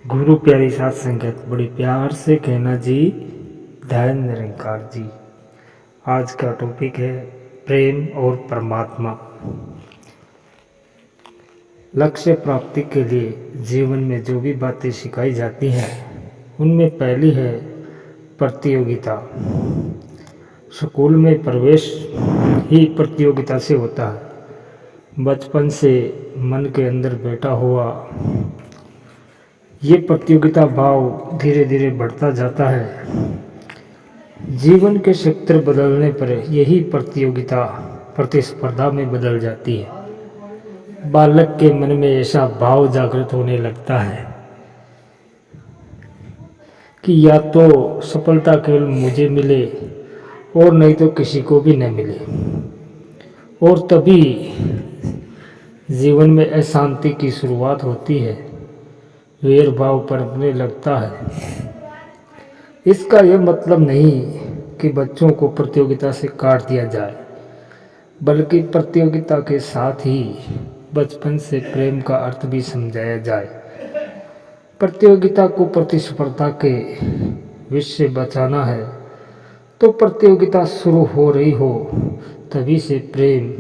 गुरु प्यारी साथ संगत बड़े प्यार से कहना जी, धन निरंकार जी। आज का टॉपिक है प्रेम और परमात्मा। लक्ष्य प्राप्ति के लिए जीवन में जो भी बातें सिखाई जाती हैं उनमें पहली है प्रतियोगिता। स्कूल में प्रवेश ही प्रतियोगिता से होता है। बचपन से मन के अंदर बैठा हुआ ये प्रतियोगिता भाव धीरे धीरे बढ़ता जाता है। जीवन के क्षेत्र बदलने पर यही प्रतियोगिता प्रतिस्पर्धा में बदल जाती है। बालक के मन में ऐसा भाव जागृत होने लगता है कि या तो सफलता केवल मुझे मिले और नहीं तो किसी को भी न मिले, और तभी जीवन में अशांति की शुरुआत होती है, वैर भाव पनपने लगता है। इसका यह मतलब नहीं कि बच्चों को प्रतियोगिता से काट दिया जाए, बल्कि प्रतियोगिता के साथ ही बचपन से प्रेम का अर्थ भी समझाया जाए। प्रतियोगिता को प्रतिस्पर्धा के विष से बचाना है तो प्रतियोगिता शुरू हो रही हो तभी से प्रेम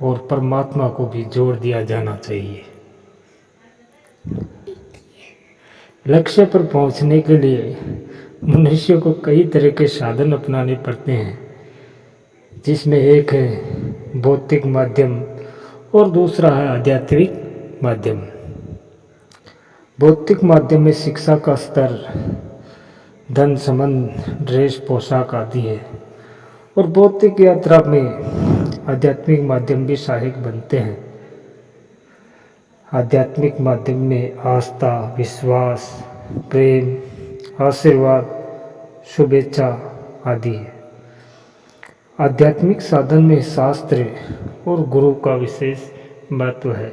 और परमात्मा को भी जोड़ दिया जाना चाहिए। लक्ष्य पर पहुंचने के लिए मनुष्य को कई तरह के साधन अपनाने पड़ते हैं, जिसमें एक है भौतिक माध्यम और दूसरा है आध्यात्मिक माध्यम। भौतिक माध्यम में शिक्षा का स्तर, धन संबंध, ड्रेस पोशाक आदि है, और भौतिक यात्रा में आध्यात्मिक माध्यम भी सहायक बनते हैं। आध्यात्मिक माध्यम में आस्था, विश्वास, प्रेम, आशीर्वाद, शुभेच्छा आदि है। आध्यात्मिक साधन में शास्त्र और गुरु का विशेष महत्व है।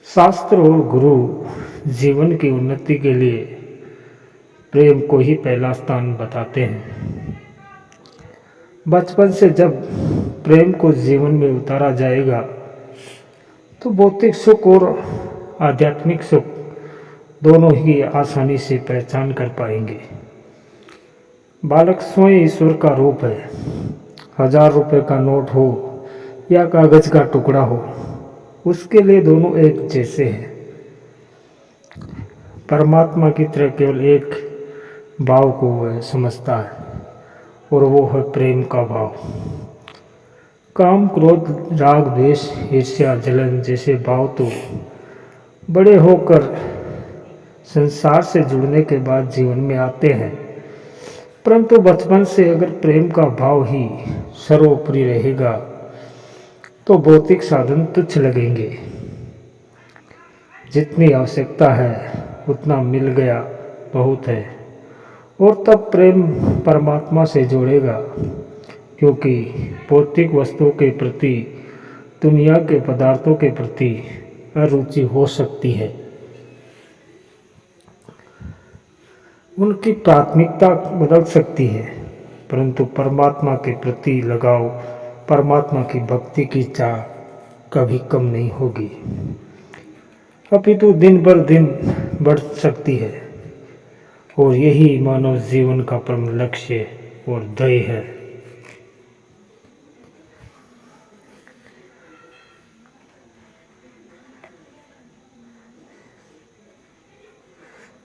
शास्त्र और गुरु जीवन की उन्नति के लिए प्रेम को ही पहला स्थान बताते हैं। बचपन से जब प्रेम को जीवन में उतारा जाएगा तो भौतिक सुख और आध्यात्मिक सुख दोनों ही आसानी से पहचान कर पाएंगे। बालक स्वयं ईश्वर का रूप है। 1000 रुपये का नोट हो या कागज का टुकड़ा हो, उसके लिए दोनों एक जैसे हैं। परमात्मा की तरह केवल एक भाव को वह समझता है, और वो है प्रेम का भाव। काम, क्रोध, राग, द्वेष, ईर्ष्या, जलन जैसे भाव तो बड़े होकर संसार से जुड़ने के बाद जीवन में आते हैं, परंतु बचपन से अगर प्रेम का भाव ही सर्वोपरि रहेगा तो भौतिक साधन तुच्छ लगेंगे। जितनी आवश्यकता है उतना मिल गया बहुत है, और तब प्रेम परमात्मा से जोड़ेगा, क्योंकि भौतिक वस्तुओं के प्रति, दुनिया के पदार्थों के प्रति अरुचि हो सकती है। उनकी प्राथमिकता बदल सकती है, परंतु परमात्मा के प्रति लगाव, परमात्मा की भक्ति की चाह कभी कम नहीं होगी, अपितु दिन बर दिन बढ़ सकती है। और यही मानव जीवन का परम लक्ष्य और ध्येय है।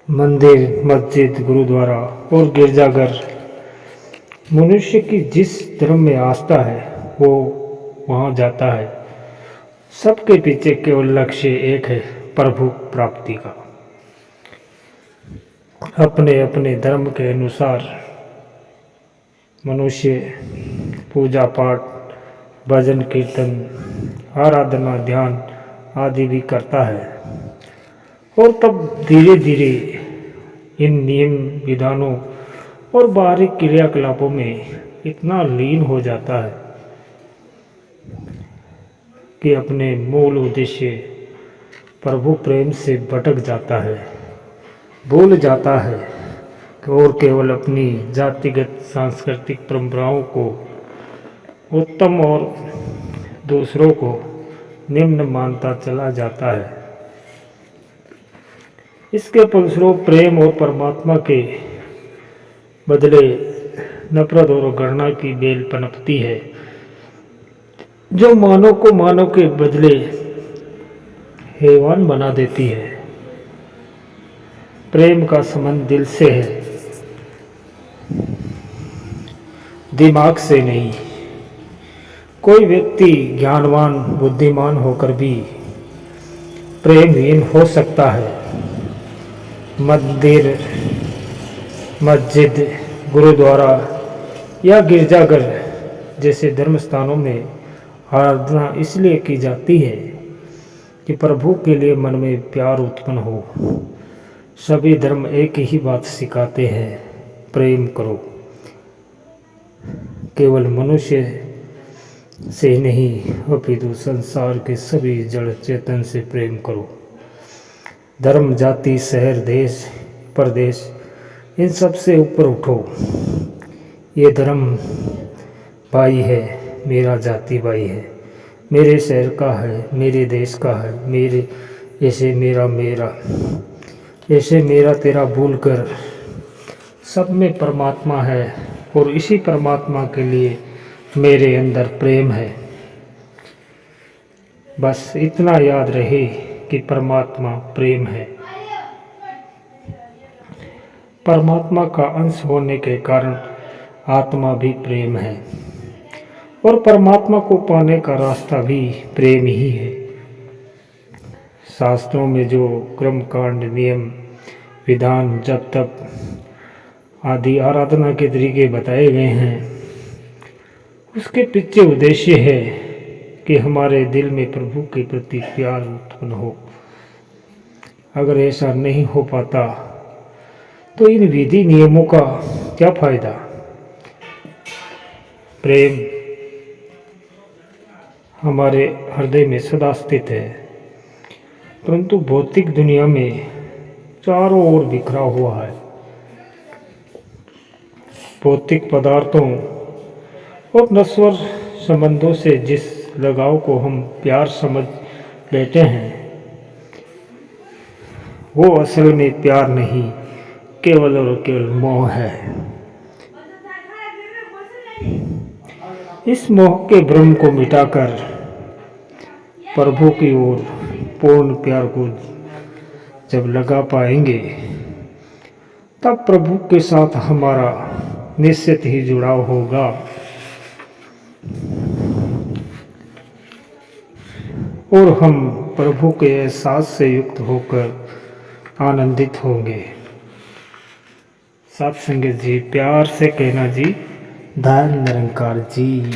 मंदिर, मस्जिद, गुरुद्वारा और गिरजाघर मनुष्य की जिस धर्म में आस्था है वो वहाँ जाता है। सबके पीछे केवल लक्ष्य एक है, प्रभु प्राप्ति का। अपने अपने धर्म के अनुसार मनुष्य पूजा पाठ, भजन कीर्तन, आराधना, ध्यान आदि भी करता है, और तब धीरे धीरे इन नियम विधानों और बाहरी क्रियाकलापों में इतना लीन हो जाता है कि अपने मूल उद्देश्य प्रभु प्रेम से भटक जाता है, भूल जाता है और केवल अपनी जातिगत सांस्कृतिक परंपराओं को उत्तम और दूसरों को निम्न मानता चला जाता है। इसके फलस्वरूप प्रेम और परमात्मा के बदले नफरत और घृणा की बेल पनपती है, जो मानव को मानव के बदले हैवान बना देती है। प्रेम का संबंध दिल से है, दिमाग से नहीं। कोई व्यक्ति ज्ञानवान बुद्धिमान होकर भी प्रेमहीन हो सकता है। मंदिर, मस्जिद, गुरुद्वारा या गिरजाघर जैसे धर्म स्थानों में आराधना इसलिए की जाती है कि प्रभु के लिए मन में प्यार उत्पन्न हो। सभी धर्म एक ही बात सिखाते हैं, प्रेम करो। केवल मनुष्य से नहीं अपितु संसार के सभी जड़ चेतन से प्रेम करो। धर्म, जाति, शहर, देश, प्रदेश, इन सब से ऊपर उठो। ये धर्म भाई है, मेरा जाति भाई है, मेरे शहर का है, मेरे देश का है, मेरे ऐसे मेरा ऐसे मेरा तेरा भूलकर सब में परमात्मा है और इसी परमात्मा के लिए मेरे अंदर प्रेम है। बस इतना याद रहे कि परमात्मा प्रेम है। परमात्मा का अंश होने के कारण आत्मा भी प्रेम है और परमात्मा को पाने का रास्ता भी प्रेम ही है। शास्त्रों में जो कर्म कांड, नियम, विधान, जप तप आदि आराधना के तरीके बताए गए हैं, उसके पीछे उद्देश्य है कि हमारे दिल में प्रभु के प्रति प्यार उत्पन्न हो। अगर ऐसा नहीं हो पाता तो इन विधि नियमों का क्या फायदा। प्रेम हमारे हृदय में सदा स्थित है, परंतु भौतिक दुनिया में चारों ओर बिखरा हुआ है। भौतिक पदार्थों और नश्वर संबंधों से जिस लगाव को हम प्यार समझ लेते हैं, वो असल में प्यार नहीं, केवल और केवल मोह है। इस मोह के भ्रम को मिटाकर प्रभु की ओर पूर्ण प्यार को जब लगा पाएंगे, तब प्रभु के साथ हमारा निश्चित ही जुड़ाव होगा और हम प्रभु के एहसास से युक्त होकर आनंदित होंगे। सत्संग जी, प्यार से कहना जी, धन निरंकार जी।